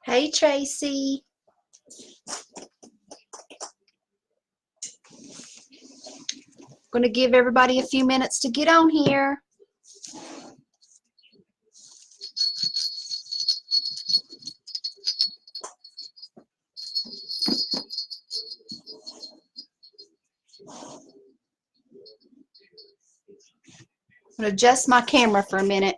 Hey, Tracy. Going to give everybody a few minutes to get on here. I'm going to adjust my camera for a minute.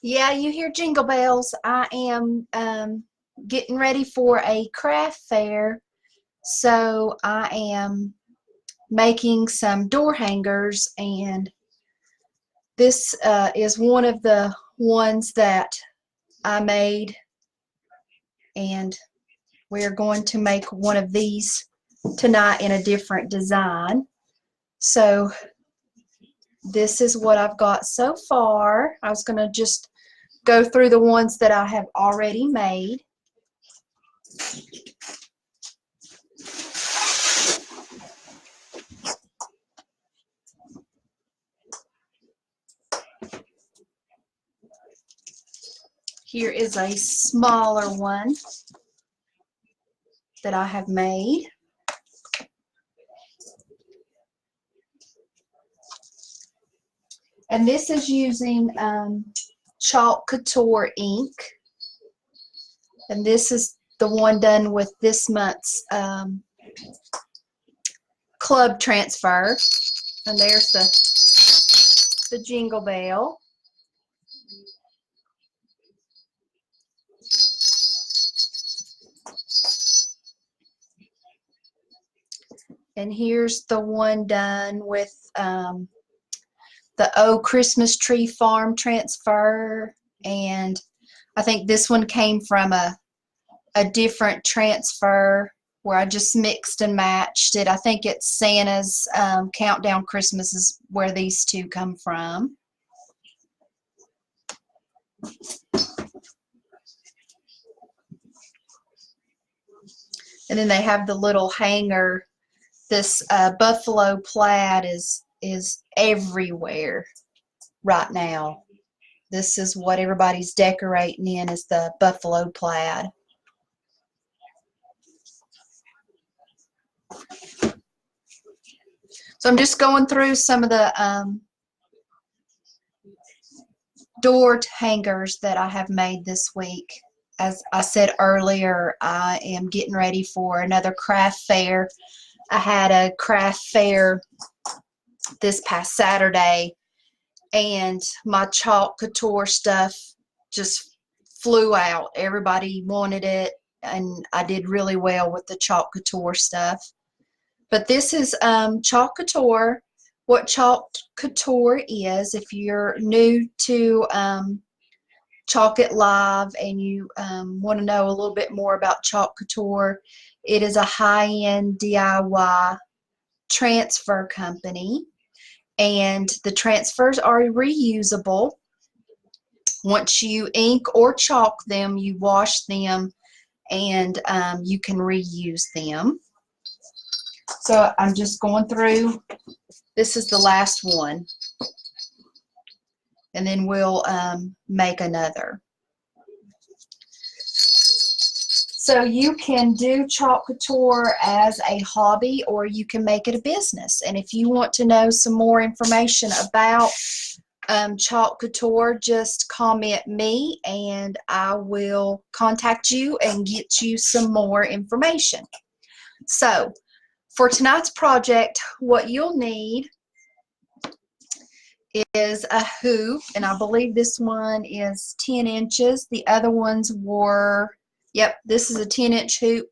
Yeah, you hear jingle bells. I am getting ready for a craft fair, so I am making some door hangers, and this is one of the ones that I made, and we're going to make one of these tonight in a different design. So this is what I've got so far. I was going to just go through the ones that I have already made. Here is a smaller one that I have made. And this is using chalk Couture ink. And this is the one done with this month's club transfer. And there's the jingle bell. And here's the one done with the Oh Christmas Tree Farm transfer. And I think this one came from a different transfer where I just mixed and matched it. I think it's Santa's Countdown Christmas is where these two come from. And then they have the little hanger. This buffalo plaid is everywhere right now. This is what everybody's decorating in, is the buffalo plaid. So I'm just going through some of the door hangers that I have made this week. As I said earlier, I am getting ready for another craft fair. I had a craft fair this past Saturday, and my chalk Couture stuff just flew out. Everybody wanted it, and I did really well with the chalk Couture stuff. But this is chalk Couture. What chalk Couture is, if you're new to Chalk It Live and you want to know a little bit more about chalk Couture, it is a high-end DIY transfer company, and the transfers are reusable. Once you ink or chalk them, you wash them, and you can reuse them. So I'm just going through. This is the last one, and then we'll make another. So you can do chalk Couture as a hobby, or you can make it a business. And if you want to know some more information about chalk Couture, just comment me and I will contact you and get you some more information. So for tonight's project, what you'll need is a hoop, and I believe this one is 10 inches. The other ones were, yep, this is a 10-inch hoop.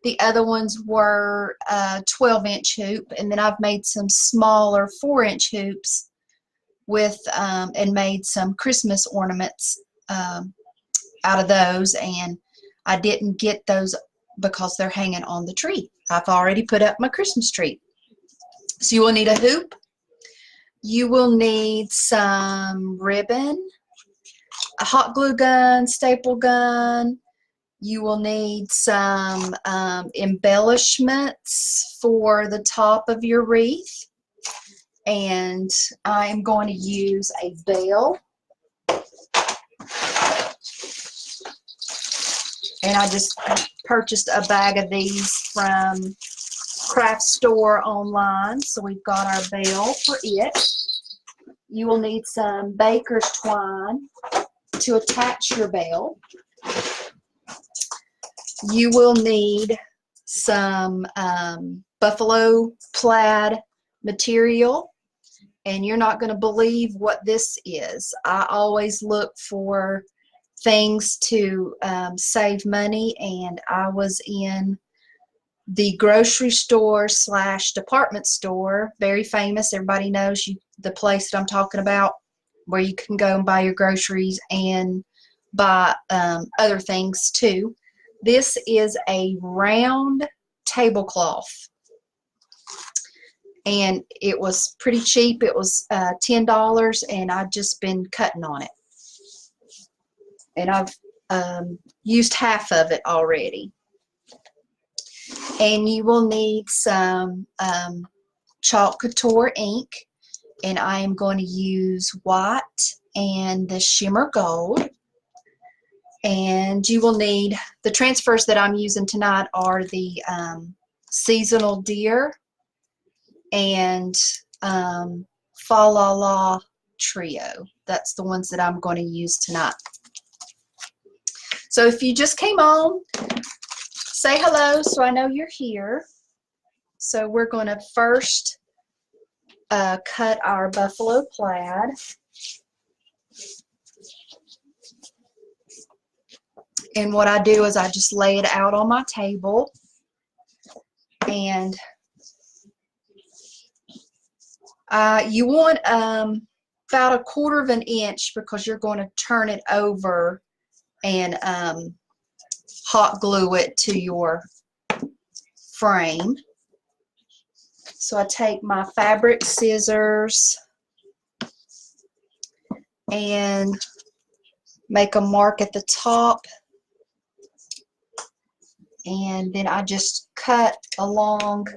The other ones were 12-inch hoop, and then I've made some smaller 4-inch hoops with and made some Christmas ornaments out of those. And I didn't get those because they're hanging on the tree. I've already put up my Christmas tree. So you will need a hoop. You will need some ribbon, a hot glue gun, staple gun. You will need some embellishments for the top of your wreath. And I am going to use a bell. And I just purchased a bag of these from Craft Store online. So we've got our bell for it. You will need some baker's twine to attach your bell. You will need some buffalo plaid material. And you're not going to believe what this is. I always look for things to save money, and I was in the grocery store / department store, very famous. Everybody knows the place that I'm talking about, where you can go and buy your groceries and buy other things too. This is a round tablecloth. And it was pretty cheap. It was $10, and I've just been cutting on it. And I've used half of it already. And you will need some chalk Couture ink, and I am going to use white and the shimmer gold. And you will need, the transfers that I'm using tonight are the seasonal deer and Fa La La trio. That's the ones that I'm going to use tonight. So if you just came on, say hello so I know you're here. So we're going to first cut our buffalo plaid. And what I do is I just lay it out on my table, and you want about 1/4 of an inch, because you're going to turn it over and hot glue it to your frame. So I take my fabric scissors and make a mark at the top, and then I just cut along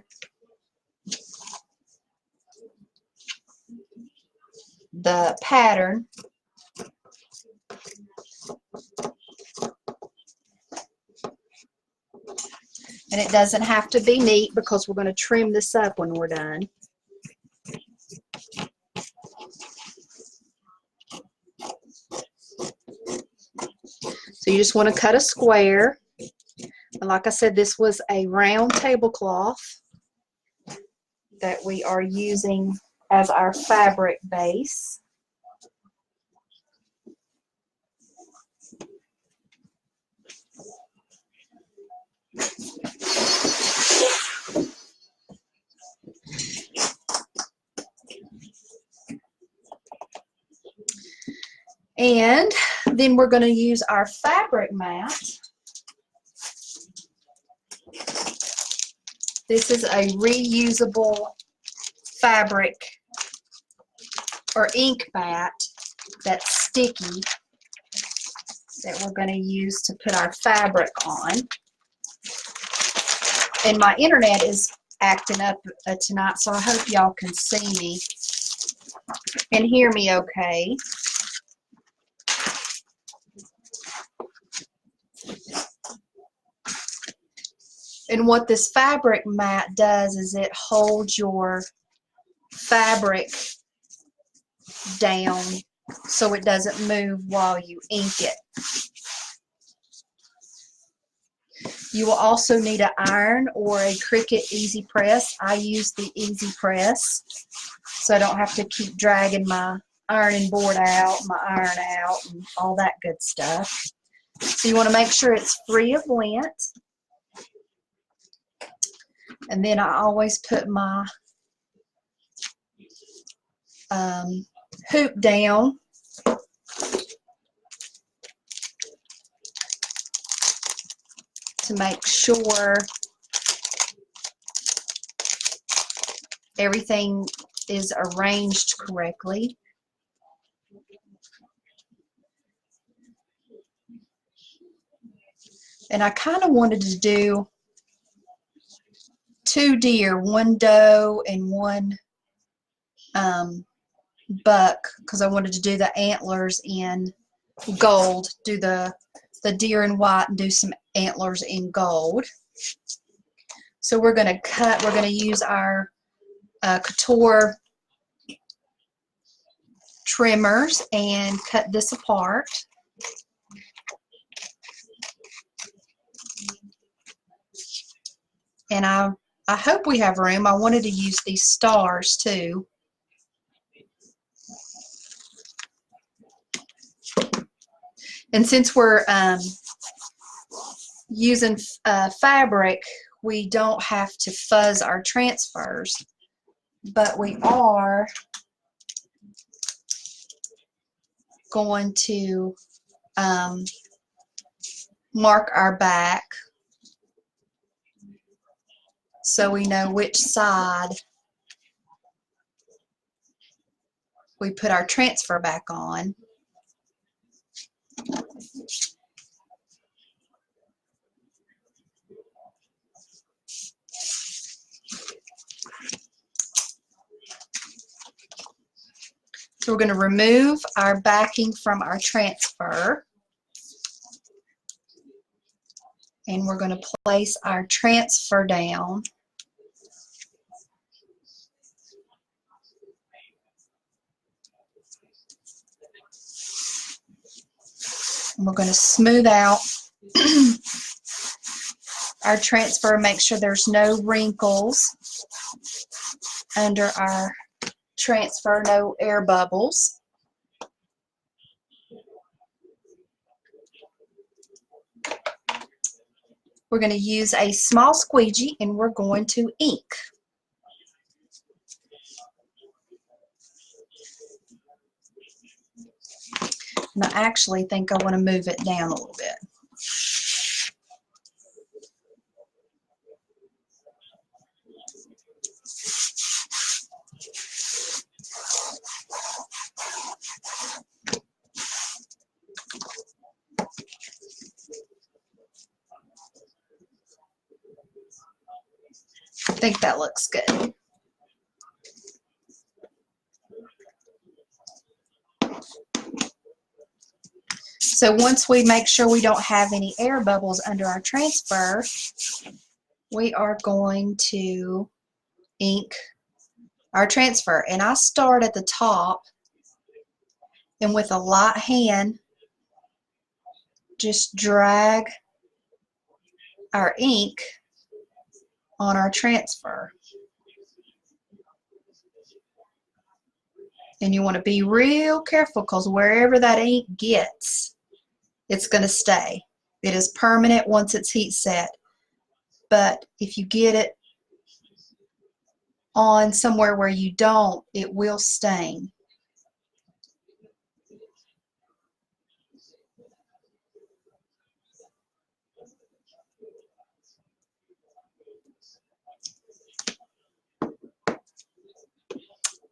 the pattern. And it doesn't have to be neat, because we're going to trim this up when we're done. So you just want to cut a square. And like I said, this was a round tablecloth that we are using as our fabric base. And then we're going to use our fabric mat. This is a reusable fabric or ink mat that's sticky that we're going to use to put our fabric on. And my internet is acting up tonight, so I hope y'all can see me and hear me okay. And what this fabric mat does is it holds your fabric down so it doesn't move while you ink it. You will also need an iron or a Cricut Easy Press. I use the Easy Press, so I don't have to keep dragging my ironing board out, my iron out, and all that good stuff. So you want to make sure it's free of lint. And then I always put my hoop down. to make sure everything is arranged correctly. And I kind of wanted to do 2 deer, 1 doe and 1 buck, because I wanted to do the antlers in gold, do the deer in white and do some antlers in gold. So we're going to use our Couture trimmers and cut this apart. And I hope we have room. I wanted to use these stars too. And since we're using fabric, we don't have to fuzz our transfers, but we are going to mark our back so we know which side we put our transfer back on. So we're going to remove our backing from our transfer, and we're going to place our transfer down. And we're going to smooth out our transfer, make sure there's no wrinkles under our transfer, no air bubbles. We're going to use a small squeegee and we're going to ink. And I actually think I want to move it down a little bit. I think that looks good. So once we make sure we don't have any air bubbles under our transfer, we are going to ink our transfer. And I start at the top, and with a light hand, just drag our ink on our transfer. And you want to be real careful, because wherever that ink gets, it's going to stay. It is permanent once it's heat set. But if you get it on somewhere where you don't, it will stain.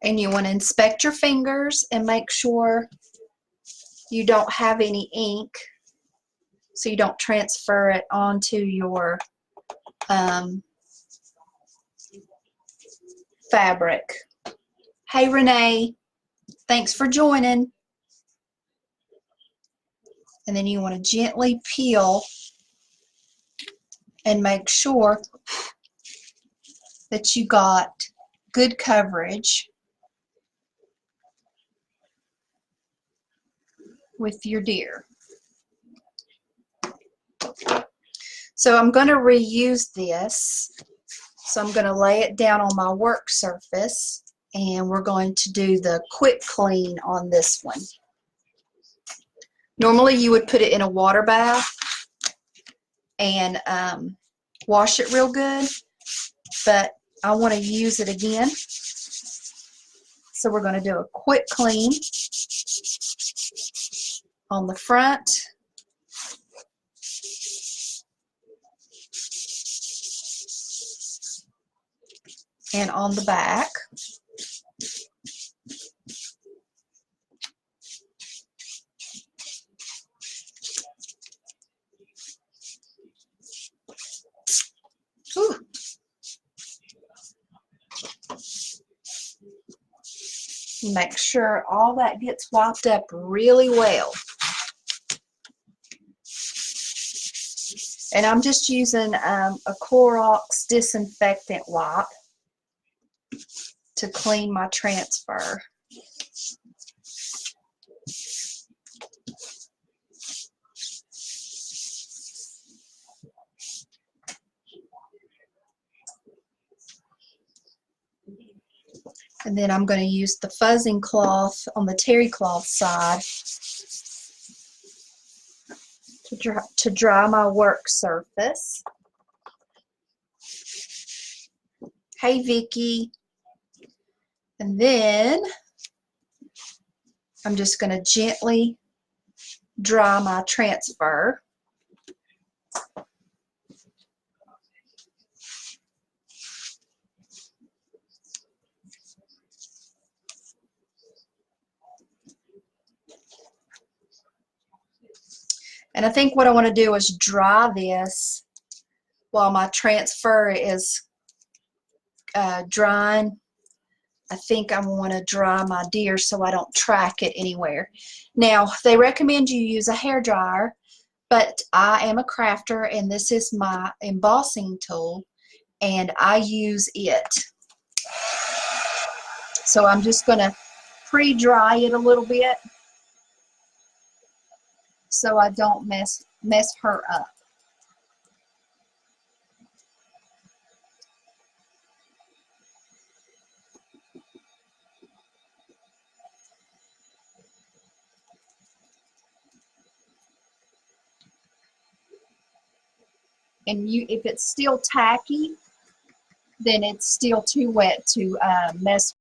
And you want to inspect your fingers and make sure you don't have any ink, so you don't transfer it onto your fabric. Hey Renee, thanks for joining. And then you want to gently peel and make sure that you got good coverage with your deer. So I'm going to reuse this. So I'm going to lay it down on my work surface, and we're going to do the quick clean on this one. Normally you would put it in a water bath and wash it real good, but I want to use it again. So we're going to do a quick clean on the front and on the back. Whew. Make sure all that gets wiped up really well. And I'm just using a Clorox disinfectant wipe to clean my transfer. And then I'm going to use the fuzzing cloth on the terry cloth side to dry my work surface. Hey, Vicky. And then I'm just going to gently dry my transfer. And I think what I want to do is dry this while my transfer is drying. I think I want to dry my deer so I don't track it anywhere. Now, they recommend you use a hair dryer, but I am a crafter and this is my embossing tool and I use it. So I'm just going to pre-dry it a little bit so I don't mess her up. And if it's still tacky, then it's still too wet to mess